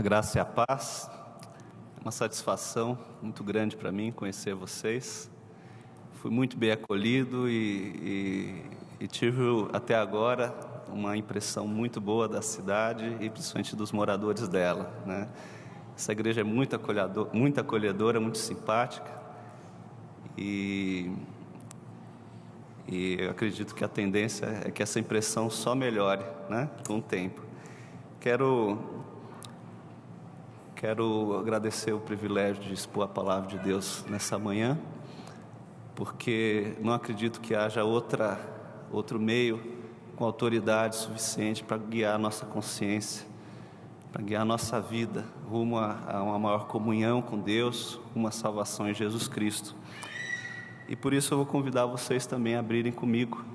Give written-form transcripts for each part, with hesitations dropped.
A graça e a paz. É uma satisfação muito grande para mim conhecer vocês. Fui muito bem acolhido e tive até agora uma impressão muito boa da cidade e principalmente dos moradores dela, né? Essa igreja é muito acolhedora, muito simpática e eu acredito que a tendência é que essa impressão só melhore, né, com o tempo. Quero agradecer o privilégio de expor a palavra de Deus nessa manhã, porque não acredito que haja outro meio com autoridade suficiente para guiar a nossa consciência, para guiar a nossa vida rumo a uma maior comunhão com Deus, uma salvação em Jesus Cristo. E por isso eu vou convidar vocês também a abrirem comigo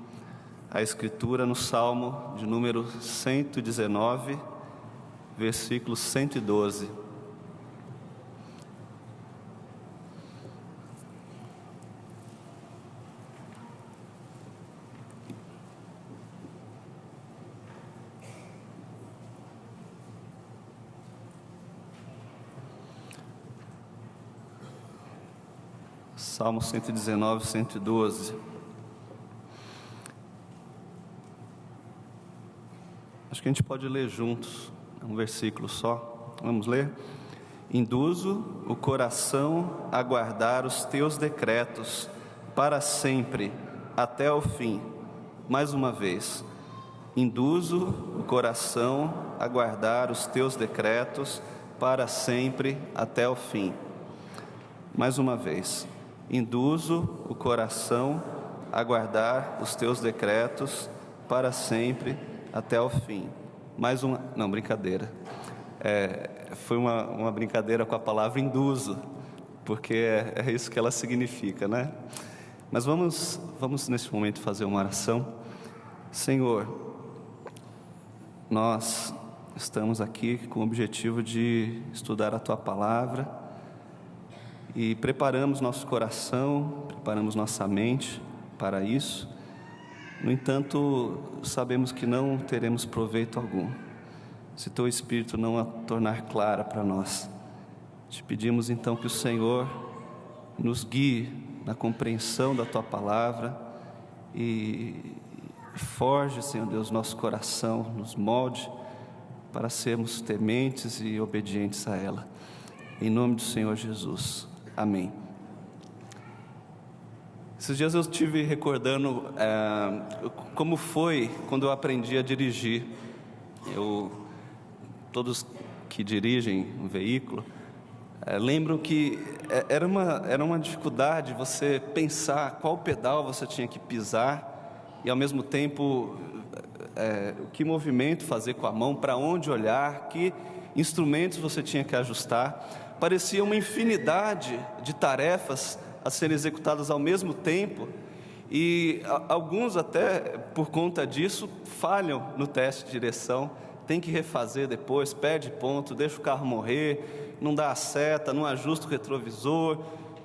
a Escritura no Salmo de número 119, versículo 112. Salmo 119, 112. Acho que a gente pode ler juntos, é um versículo só. Vamos ler? Induzo o coração a guardar os teus decretos para sempre, até o fim. Mais uma vez. Induzo o coração a guardar os teus decretos para sempre, até o fim. Mais uma vez. Induzo o coração a guardar os teus decretos para sempre, até o fim. Não, brincadeira. Foi uma brincadeira com a palavra induzo, porque é isso que ela significa, né? Mas vamos nesse momento fazer uma oração. Senhor, nós estamos aqui com o objetivo de estudar a Tua palavra, e preparamos nosso coração, preparamos nossa mente para isso. No entanto, sabemos que não teremos proveito algum se Teu Espírito não a tornar clara para nós. Te pedimos então que o Senhor nos guie na compreensão da Tua palavra e forge, Senhor Deus, nosso coração, nos molde para sermos tementes e obedientes a ela. Em nome do Senhor Jesus. Amém. Esses dias eu estive recordando como foi quando eu aprendi a dirigir. Todos que dirigem um veículo lembram que era uma dificuldade você pensar qual pedal você tinha que pisar e ao mesmo tempo que movimento fazer com a mão, para onde olhar, que instrumentos você tinha que ajustar. Parecia uma infinidade de tarefas a serem executadas ao mesmo tempo, e alguns até por conta disso falham no teste de direção, tem que refazer depois, perde ponto, deixa o carro morrer, não dá a seta, não ajusta o retrovisor,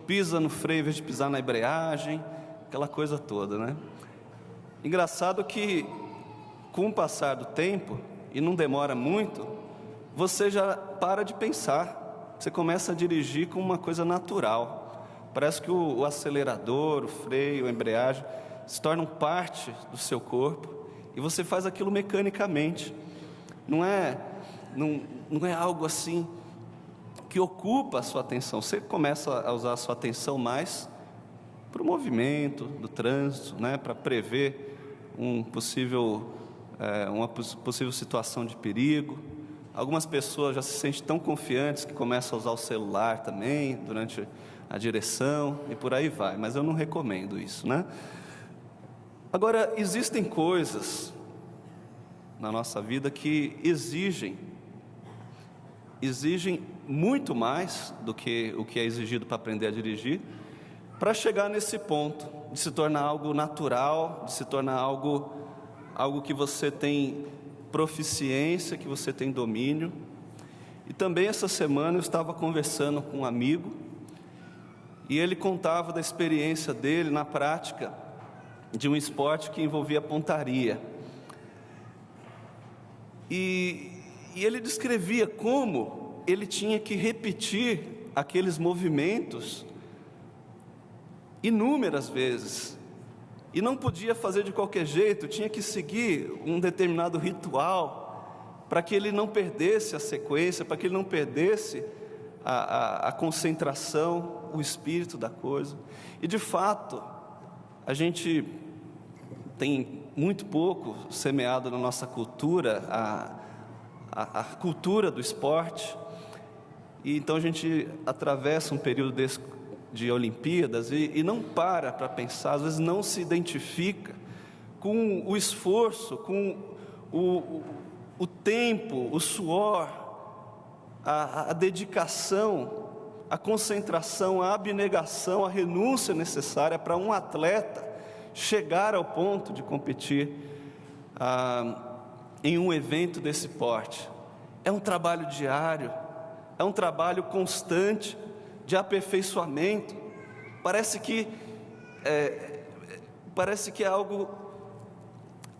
pisa no freio em vez de pisar na embreagem, aquela coisa toda, né? Engraçado que com o passar do tempo, e não demora muito, você já para de pensar. Você começa a dirigir com uma coisa natural. Parece que o acelerador, o freio, a embreagem se tornam parte do seu corpo e você faz aquilo mecanicamente. Não é algo assim que ocupa a sua atenção. Você começa a usar a sua atenção mais para o movimento do trânsito, né, para prever uma possível situação de perigo. Algumas pessoas já se sentem tão confiantes que começam a usar o celular também durante a direção e por aí vai, mas eu não recomendo isso, né? Agora, existem coisas na nossa vida que exigem muito mais do que o que é exigido para aprender a dirigir, para chegar nesse ponto de se tornar algo natural, de se tornar algo que você tem proficiência, que você tem domínio. E também essa semana eu estava conversando com um amigo e ele contava da experiência dele na prática de um esporte que envolvia pontaria. E ele descrevia como ele tinha que repetir aqueles movimentos inúmeras vezes, e não podia fazer de qualquer jeito, tinha que seguir um determinado ritual, para que ele não perdesse a sequência, para que ele não perdesse a concentração, o espírito da coisa. E de fato, a gente tem muito pouco semeado na nossa cultura, a cultura do esporte, e então a gente atravessa um período de Olimpíadas e não para pensar, às vezes não se identifica com o esforço, com o tempo, o suor, a dedicação, a concentração, a abnegação, a renúncia necessária para um atleta chegar ao ponto de competir em um evento desse porte. É um trabalho diário, é um trabalho constante de aperfeiçoamento. Parece que é algo,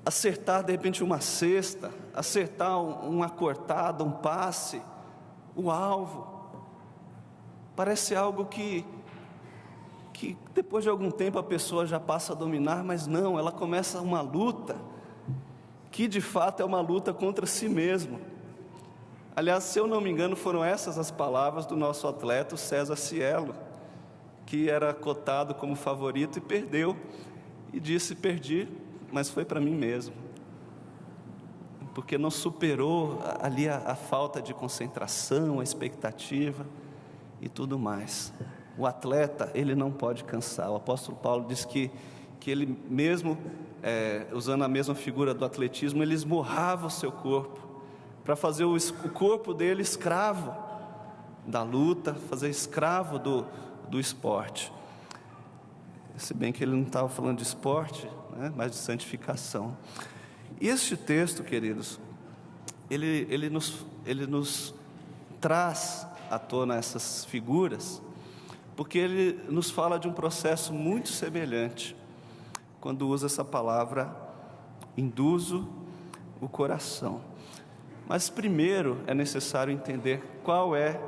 acertar de repente uma cesta, acertar uma cortada, um passe, o alvo. Parece algo que depois de algum tempo a pessoa já passa a dominar, mas não, ela começa uma luta, que de fato é uma luta contra si mesmo. Aliás, se eu não me engano, foram essas as palavras do nosso atleta, o César Cielo, que era cotado como favorito e perdeu, e disse: perdi, mas foi para mim mesmo, porque não superou ali a falta de concentração, a expectativa e tudo mais. O atleta, ele não pode cansar. O apóstolo Paulo diz que ele mesmo, usando a mesma figura do atletismo, ele esmurrava o seu corpo, para fazer o corpo dele escravo da luta, fazer escravo do esporte. Se bem que ele não estava falando de esporte, né, mas de santificação. E este texto, queridos, ele nos traz à tona essas figuras, porque ele nos fala de um processo muito semelhante, quando usa essa palavra, induzo o coração. Mas primeiro é necessário entender qual é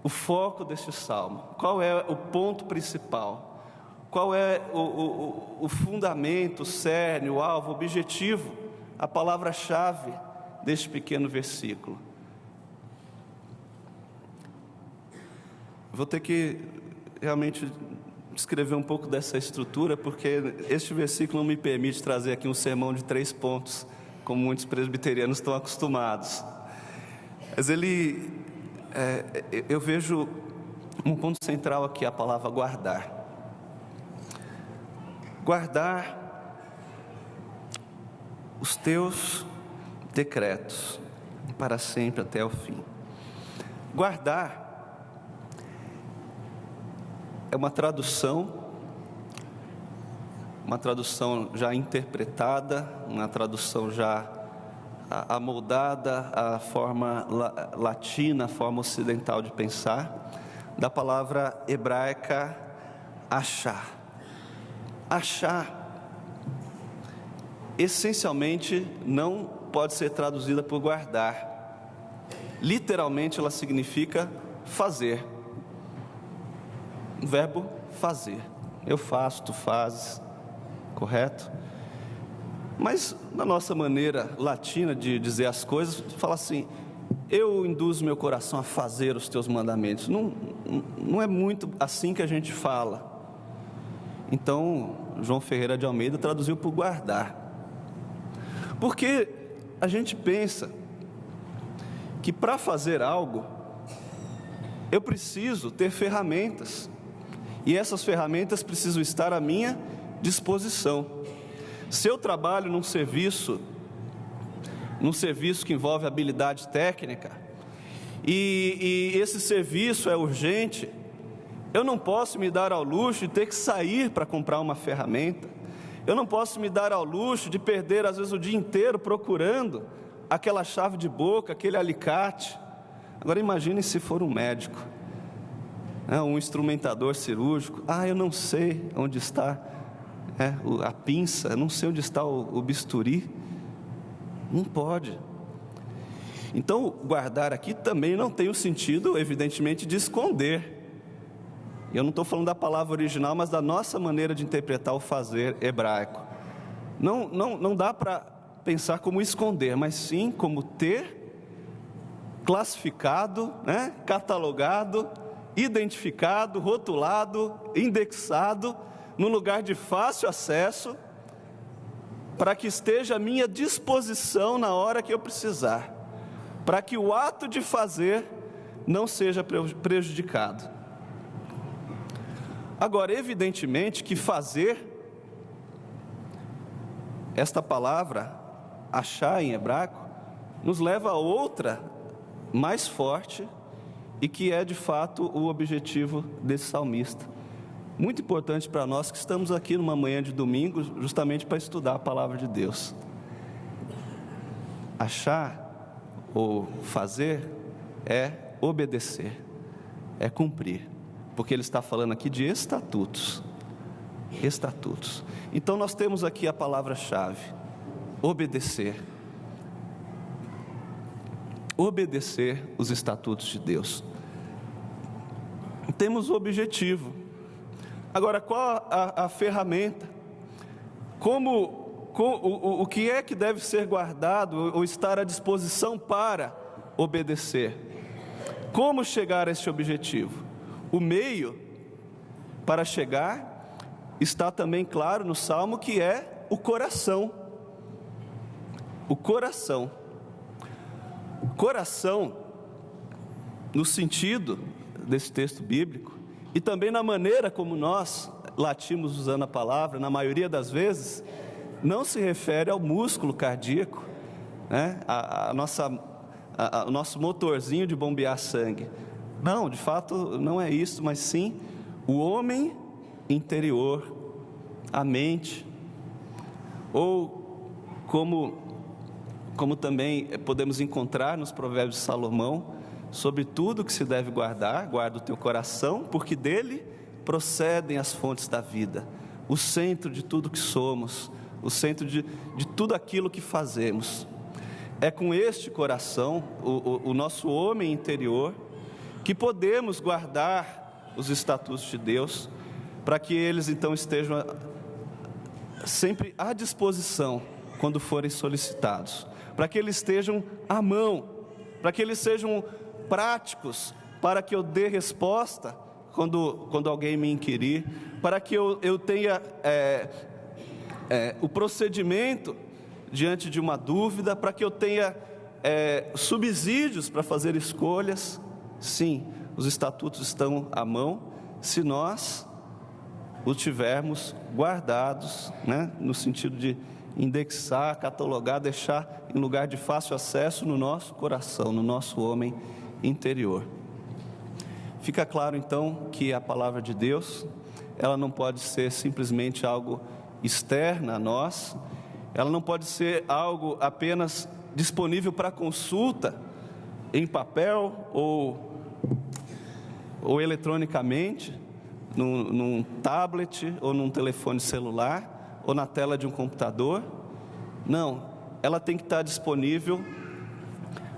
o foco deste salmo, qual é o ponto principal, qual é o fundamento, o cerne, o alvo, o objetivo, a palavra-chave deste pequeno versículo. Vou ter que realmente descrever um pouco dessa estrutura, porque este versículo não me permite trazer aqui um sermão de 3 pontos, como muitos presbiterianos estão acostumados. Mas eu vejo um ponto central aqui, a palavra guardar. Guardar os teus decretos para sempre até o fim. Guardar é uma tradução já interpretada, uma tradução já amoldada à forma latina, à forma ocidental de pensar, da palavra hebraica achar. Achar, essencialmente, não pode ser traduzida por guardar. Literalmente, ela significa fazer. O verbo fazer. Eu faço, tu fazes, correto? Mas na nossa maneira latina de dizer as coisas, fala assim: eu induzo meu coração a fazer os teus mandamentos. Não é muito assim que a gente fala. Então, João Ferreira de Almeida traduziu por guardar. Porque a gente pensa que para fazer algo, eu preciso ter ferramentas. E essas ferramentas precisam estar à minha disposição. Se eu trabalho num serviço que envolve habilidade técnica, e esse serviço é urgente, eu não posso me dar ao luxo de ter que sair para comprar uma ferramenta. Eu não posso me dar ao luxo de perder, às vezes, o dia inteiro procurando aquela chave de boca, aquele alicate. Agora imagine se for um médico, um instrumentador cirúrgico. Eu não sei onde está a pinça, eu não sei onde está o bisturi. Não pode. Então, guardar aqui também não tem o sentido, evidentemente, de esconder. Eu não estou falando da palavra original, mas da nossa maneira de interpretar o fazer hebraico. Não dá para pensar como esconder, mas sim como ter classificado, né, catalogado, identificado, rotulado, indexado, num lugar de fácil acesso, para que esteja à minha disposição na hora que eu precisar, para que o ato de fazer não seja prejudicado. Agora, evidentemente que fazer, esta palavra, achar em hebraico, nos leva a outra, mais forte, e que é de fato o objetivo desse salmista. Muito importante para nós que estamos aqui numa manhã de domingo, justamente para estudar a palavra de Deus. Achar ou fazer é obedecer, é cumprir, porque ele está falando aqui de estatutos. Estatutos. Então nós temos aqui a palavra-chave: obedecer. Obedecer os estatutos de Deus. Temos o objetivo. Agora, qual a ferramenta? O que é que deve ser guardado ou estar à disposição para obedecer? Como chegar a esse objetivo? O meio para chegar está também claro no Salmo, que é o coração. O coração. Coração, no sentido desse texto bíblico, e também na maneira como nós latimos usando a palavra, na maioria das vezes, não se refere ao músculo cardíaco, né? O nosso motorzinho de bombear sangue. Não, de fato não é isso, mas sim o homem interior, a mente, ou como também podemos encontrar nos Provérbios de Salomão, sobre tudo que se deve guardar, guarda o teu coração, porque dele procedem as fontes da vida, o centro de tudo que somos, o centro de tudo aquilo que fazemos. É com este coração, o nosso homem interior, que podemos guardar os estatutos de Deus, para que eles então estejam sempre à disposição quando forem solicitados, para que eles estejam à mão, para que eles sejam práticos, para que eu dê resposta quando alguém me inquirir, para que eu tenha o procedimento diante de uma dúvida, para que eu tenha subsídios para fazer escolhas. Sim, os estatutos estão à mão, se nós os tivermos guardados, né, no sentido de indexar, catalogar, deixar em lugar de fácil acesso no nosso coração, no nosso homem interior. Fica claro então que a palavra de Deus, ela não pode ser simplesmente algo externo a nós, ela não pode ser algo apenas disponível para consulta em papel ou eletronicamente, num tablet ou num telefone celular ou na tela de um computador. Não, ela tem que estar disponível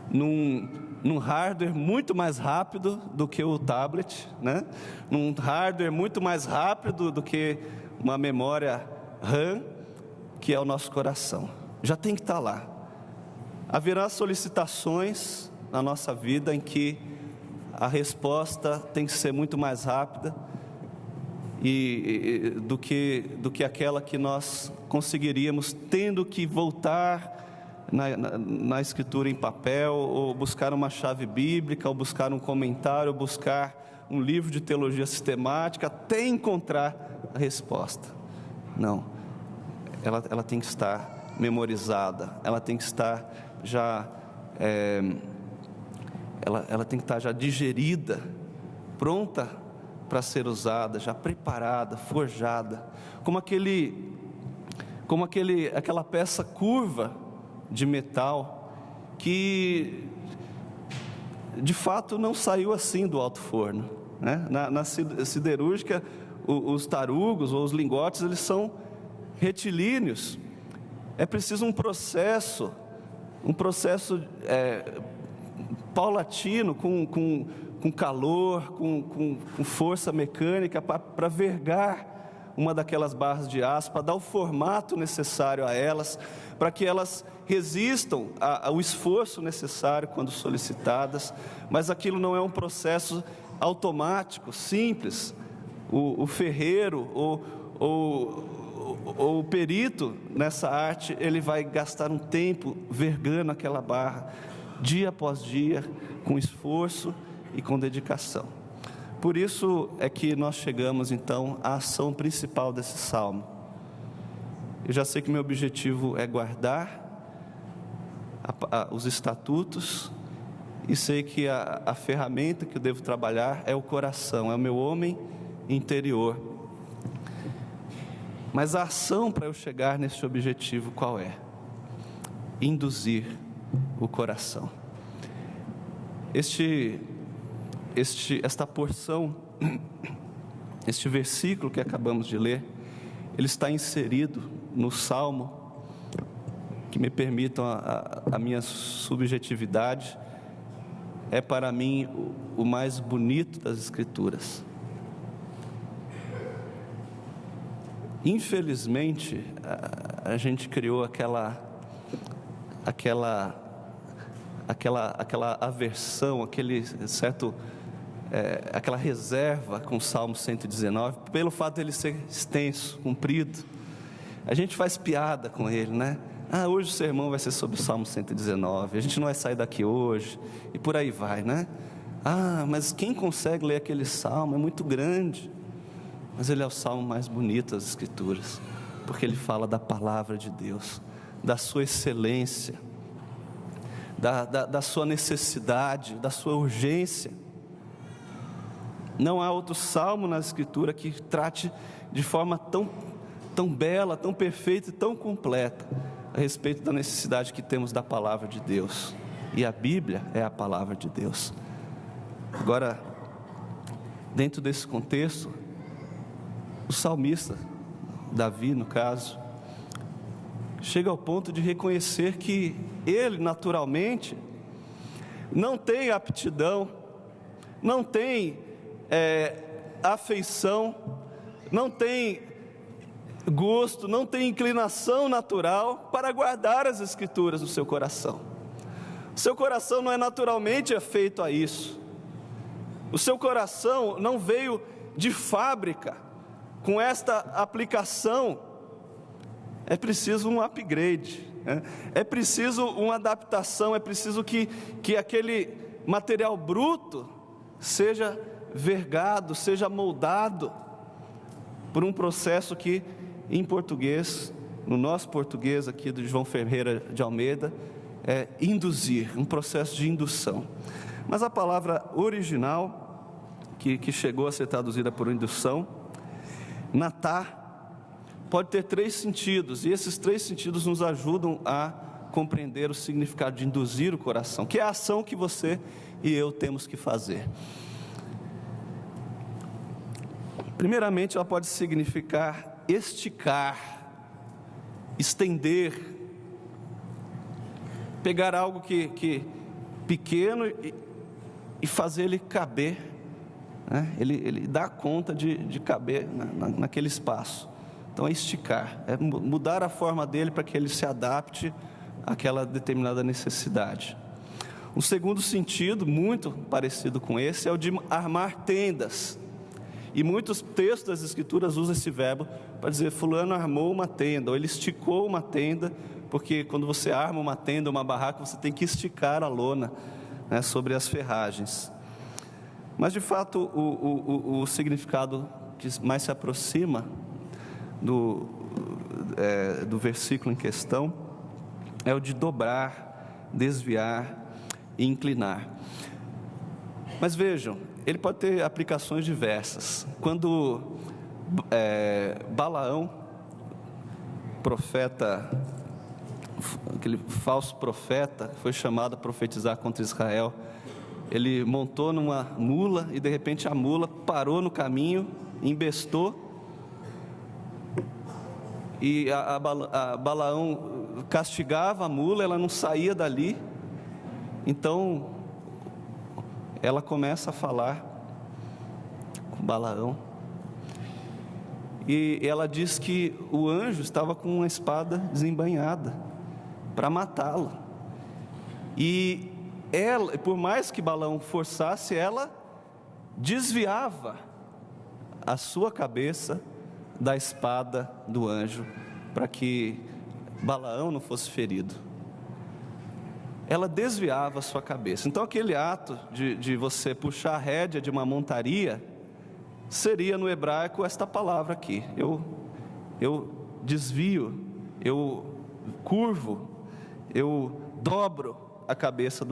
num hardware muito mais rápido do que o tablet, né? Num hardware muito mais rápido do que uma memória RAM, que é o nosso coração. Já tem que estar lá. Haverá solicitações na nossa vida em que a resposta tem que ser muito mais rápida do que aquela que nós conseguiríamos tendo que voltar na escritura em papel, ou buscar uma chave bíblica, ou buscar um comentário, ou buscar um livro de teologia sistemática até encontrar a resposta. Não, ela tem que estar memorizada, ela tem que estar já ela tem que estar já digerida, pronta para ser usada, já preparada, forjada, como aquela peça curva de metal que de fato não saiu assim do alto forno, né? Na siderúrgica, os tarugos ou os lingotes, eles são retilíneos. É preciso um processo paulatino, com calor, com força mecânica, para vergar uma daquelas barras de aço, para dar o formato necessário a elas, para que elas resistam ao esforço necessário quando solicitadas. Mas aquilo não é um processo automático, simples. O ferreiro ou o perito nessa arte, ele vai gastar um tempo vergando aquela barra, dia após dia, com esforço e com dedicação. Por isso é que nós chegamos então à ação principal desse salmo. Eu já sei que meu objetivo é guardar os estatutos, e sei que a ferramenta que eu devo trabalhar é o coração, é o meu homem interior. Mas a ação para eu chegar nesse objetivo qual é? Induzir o coração. Esta porção, este versículo que acabamos de ler, ele está inserido no Salmo, que me permitam a minha subjetividade, é para mim o mais bonito das Escrituras. Infelizmente, a gente criou aquela aversão, aquela reserva com o Salmo 119, pelo fato dele ser extenso, comprido. A gente faz piada com ele, né? Hoje o sermão vai ser sobre o Salmo 119, a gente não vai sair daqui hoje, e por aí vai, né? Mas quem consegue ler aquele salmo é muito grande. Mas ele é o salmo mais bonito das Escrituras, porque ele fala da palavra de Deus, da sua excelência, da sua necessidade, da sua urgência. Não há outro salmo na Escritura que trate de forma tão bela, tão perfeita e tão completa a respeito da necessidade que temos da palavra de Deus. E a Bíblia é a palavra de Deus. Agora, dentro desse contexto, o salmista, Davi no caso, chega ao ponto de reconhecer que ele naturalmente não tem aptidão, não tem afeição, não tem gosto, não tem inclinação natural para guardar as Escrituras no seu coração. O seu coração não é naturalmente feito a isso. O seu coração não veio de fábrica com esta aplicação. É preciso um upgrade, né? É preciso uma adaptação, é preciso que aquele material bruto seja vergado, seja moldado por um processo que, em português, no nosso português aqui do João Ferreira de Almeida, é induzir, um processo de indução. Mas a palavra original, que chegou a ser traduzida por indução, natá, pode ter 3 sentidos, e esses 3 sentidos nos ajudam a compreender o significado de induzir o coração, que é a ação que você e eu temos que fazer. Primeiramente, ela pode significar esticar, estender, pegar algo que pequeno e fazer ele caber, né? Ele dá conta de caber naquele espaço. Então é esticar, é mudar a forma dele para que ele se adapte àquela determinada necessidade. Um segundo sentido, muito parecido com esse, é o de armar tendas. E muitos textos das Escrituras usam esse verbo para dizer: fulano armou uma tenda, ou ele esticou uma tenda, porque quando você arma uma tenda, uma barraca, você tem que esticar a lona, né, sobre as ferragens. Mas de fato o significado que mais se aproxima do versículo em questão é o de dobrar, desviar e inclinar. Mas vejam, ele pode ter aplicações diversas. Quando Balaão, profeta, aquele falso profeta, foi chamado a profetizar contra Israel, ele montou numa mula e de repente a mula parou no caminho, embestou, e a Balaão castigava a mula, ela não saía dali. Então ela começa a falar com Balaão, e ela diz que o anjo estava com uma espada desembainhada para matá-lo, e ela, por mais que Balaão forçasse, ela desviava a sua cabeça da espada do anjo, para que Balaão não fosse ferido. Ela desviava a sua cabeça. Então aquele ato de você puxar a rédea de uma montaria, seria no hebraico esta palavra aqui: eu desvio, eu curvo, eu dobro a cabeça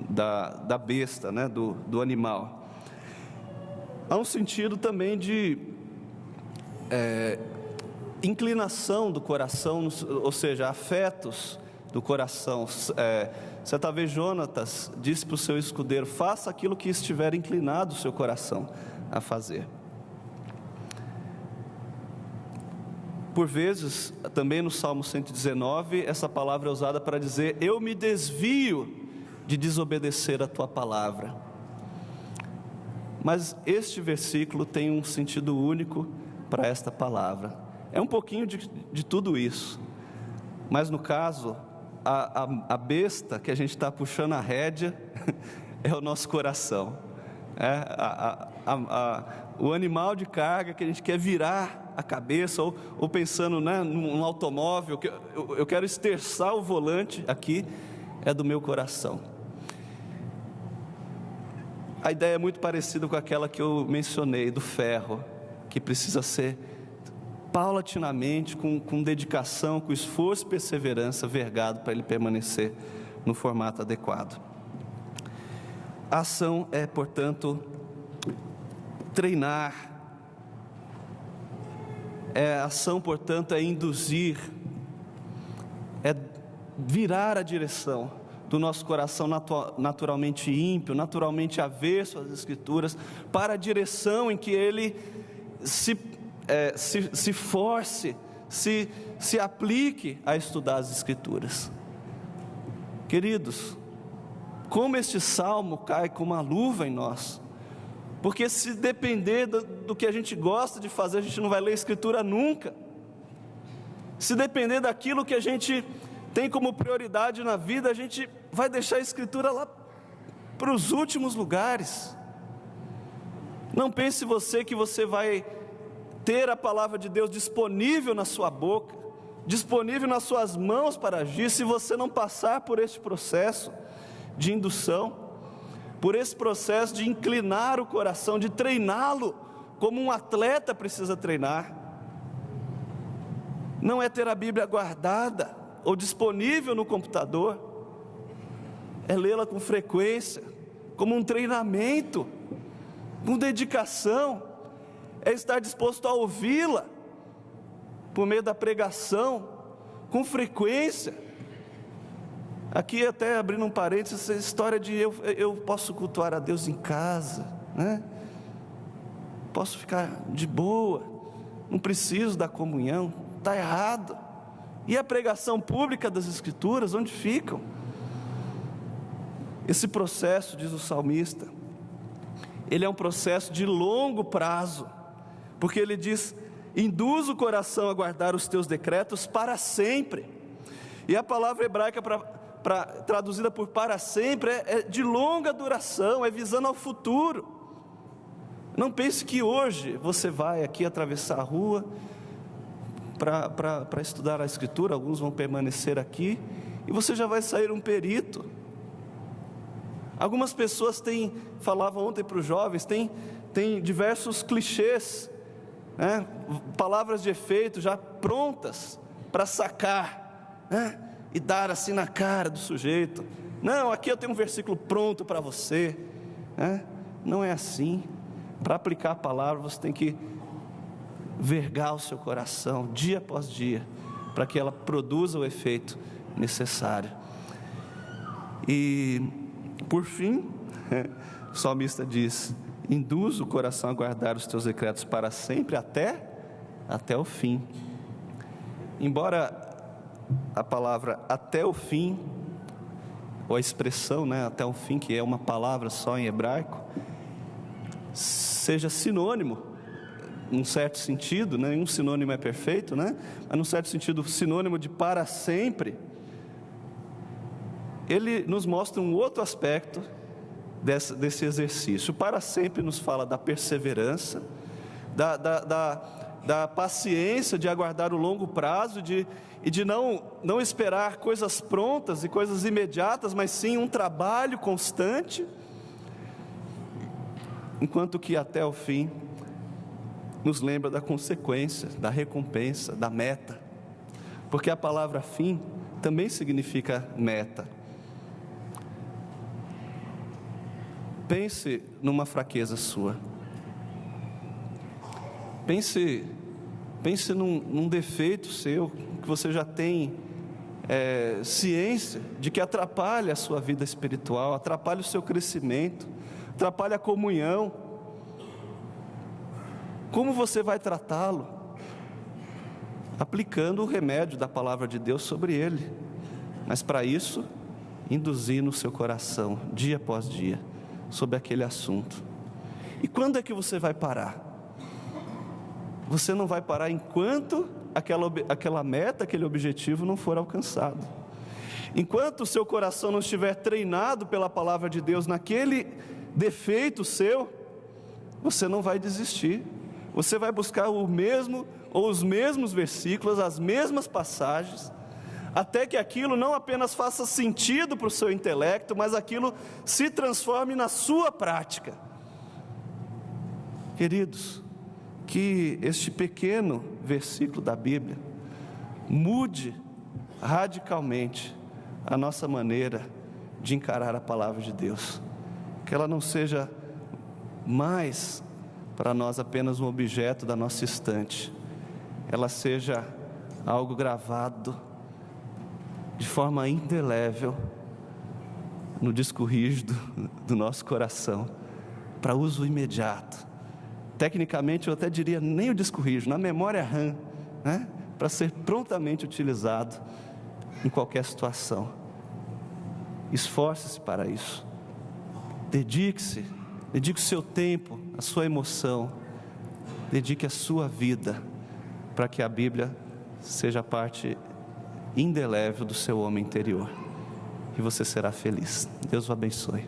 da besta, né, do animal. Há um sentido também de inclinação do coração, ou seja, afetos do coração. Certa vez Jonatas disse para o seu escudeiro: faça aquilo que estiver inclinado o seu coração a fazer. Por vezes, também no Salmo 119, essa palavra é usada para dizer: eu me desvio de desobedecer a tua palavra. Mas este versículo tem um sentido único para esta palavra. É um pouquinho de tudo isso, mas no caso, a besta que a gente está puxando a rédea é o nosso coração. O animal de carga que a gente quer virar a cabeça, ou pensando, né, num automóvel, eu quero esterçar o volante aqui, é do meu coração. A ideia é muito parecida com aquela que eu mencionei, do ferro, que precisa ser paulatinamente, com dedicação, com esforço e perseverança, vergado para ele permanecer no formato adequado. A ação é, portanto, treinar. A ação, portanto, é induzir, é virar a direção do nosso coração naturalmente ímpio, naturalmente avesso às Escrituras, para a direção em que ele se force, se aplique a estudar as Escrituras. Queridos, como este salmo cai como uma luva em nós, porque se depender do que a gente gosta de fazer, a gente não vai ler a Escritura nunca. Se depender daquilo que a gente tem como prioridade na vida, a gente vai deixar a Escritura lá para os últimos lugares. Não pense você que você vai ter a palavra de Deus disponível na sua boca, disponível nas suas mãos para agir, se você não passar por este processo de indução, por esse processo de inclinar o coração, de treiná-lo como um atleta precisa treinar. Não é ter a Bíblia guardada ou disponível no computador, é lê-la com frequência, como um treinamento, com dedicação, é estar disposto a ouvi-la por meio da pregação, com frequência. Aqui até abrindo um parênteses, essa história de eu posso cultuar a Deus em casa, né? Posso ficar de boa, não preciso da comunhão, está errado. E a pregação pública das Escrituras, onde ficam? Esse processo, diz o salmista, ele é um processo de longo prazo, porque ele diz: induz o coração a guardar os teus decretos para sempre. E a palavra hebraica traduzida por para sempre é de longa duração, é visando ao futuro. Não pense que hoje você vai aqui atravessar a rua para estudar a Escritura, alguns vão permanecer aqui, e você já vai sair um perito. Algumas pessoas falavam ontem para os jovens, tem diversos clichês, né? Palavras de efeito já prontas para sacar, né? E dar assim na cara do sujeito. Não, aqui eu tenho um versículo pronto para você, né? Não é assim. Para aplicar a palavra você tem que vergar o seu coração dia após dia, para que ela produza o efeito necessário. E por fim, o salmista diz: induz o coração a guardar os teus decretos para sempre, até o fim. Embora a palavra até o fim ou a expressão, né, até o fim, que é uma palavra só em hebraico, seja sinônimo, num certo sentido, né? Nenhum sinônimo é perfeito, né? Mas num certo sentido, sinônimo de para sempre. Ele nos mostra um outro aspecto desse exercício. Para sempre nos fala da perseverança, da paciência de aguardar o longo prazo, e de não esperar coisas prontas e coisas imediatas, mas sim um trabalho constante, enquanto que até o fim nos lembra da consequência, da recompensa, da meta, porque a palavra fim também significa meta. Pense numa fraqueza sua, pense num defeito seu, que você já tem ciência de que atrapalha a sua vida espiritual, atrapalha o seu crescimento, atrapalha a comunhão. Como você vai tratá-lo? Aplicando o remédio da palavra de Deus sobre ele, mas para isso, induzir no seu coração, dia após dia, sobre aquele assunto. E quando é que você vai parar? Você não vai parar enquanto aquela meta, aquele objetivo não for alcançado. Enquanto o seu coração não estiver treinado pela palavra de Deus naquele defeito seu, você não vai desistir. Você vai buscar o mesmo ou os mesmos versículos, as mesmas passagens, até que aquilo não apenas faça sentido para o seu intelecto, mas aquilo se transforme na sua prática. Queridos, que este pequeno versículo da Bíblia mude radicalmente a nossa maneira de encarar a palavra de Deus, que ela não seja mais para nós apenas um objeto da nossa estante, ela seja algo gravado de forma indelével no disco rígido do nosso coração, para uso imediato. Tecnicamente eu até diria nem o disco rígido, na memória RAM, né? Para ser prontamente utilizado em qualquer situação. Esforce-se para isso, dedique o seu tempo, a sua emoção, dedique a sua vida, para que a Bíblia seja parte indelével do seu homem interior, e você será feliz. Deus o abençoe.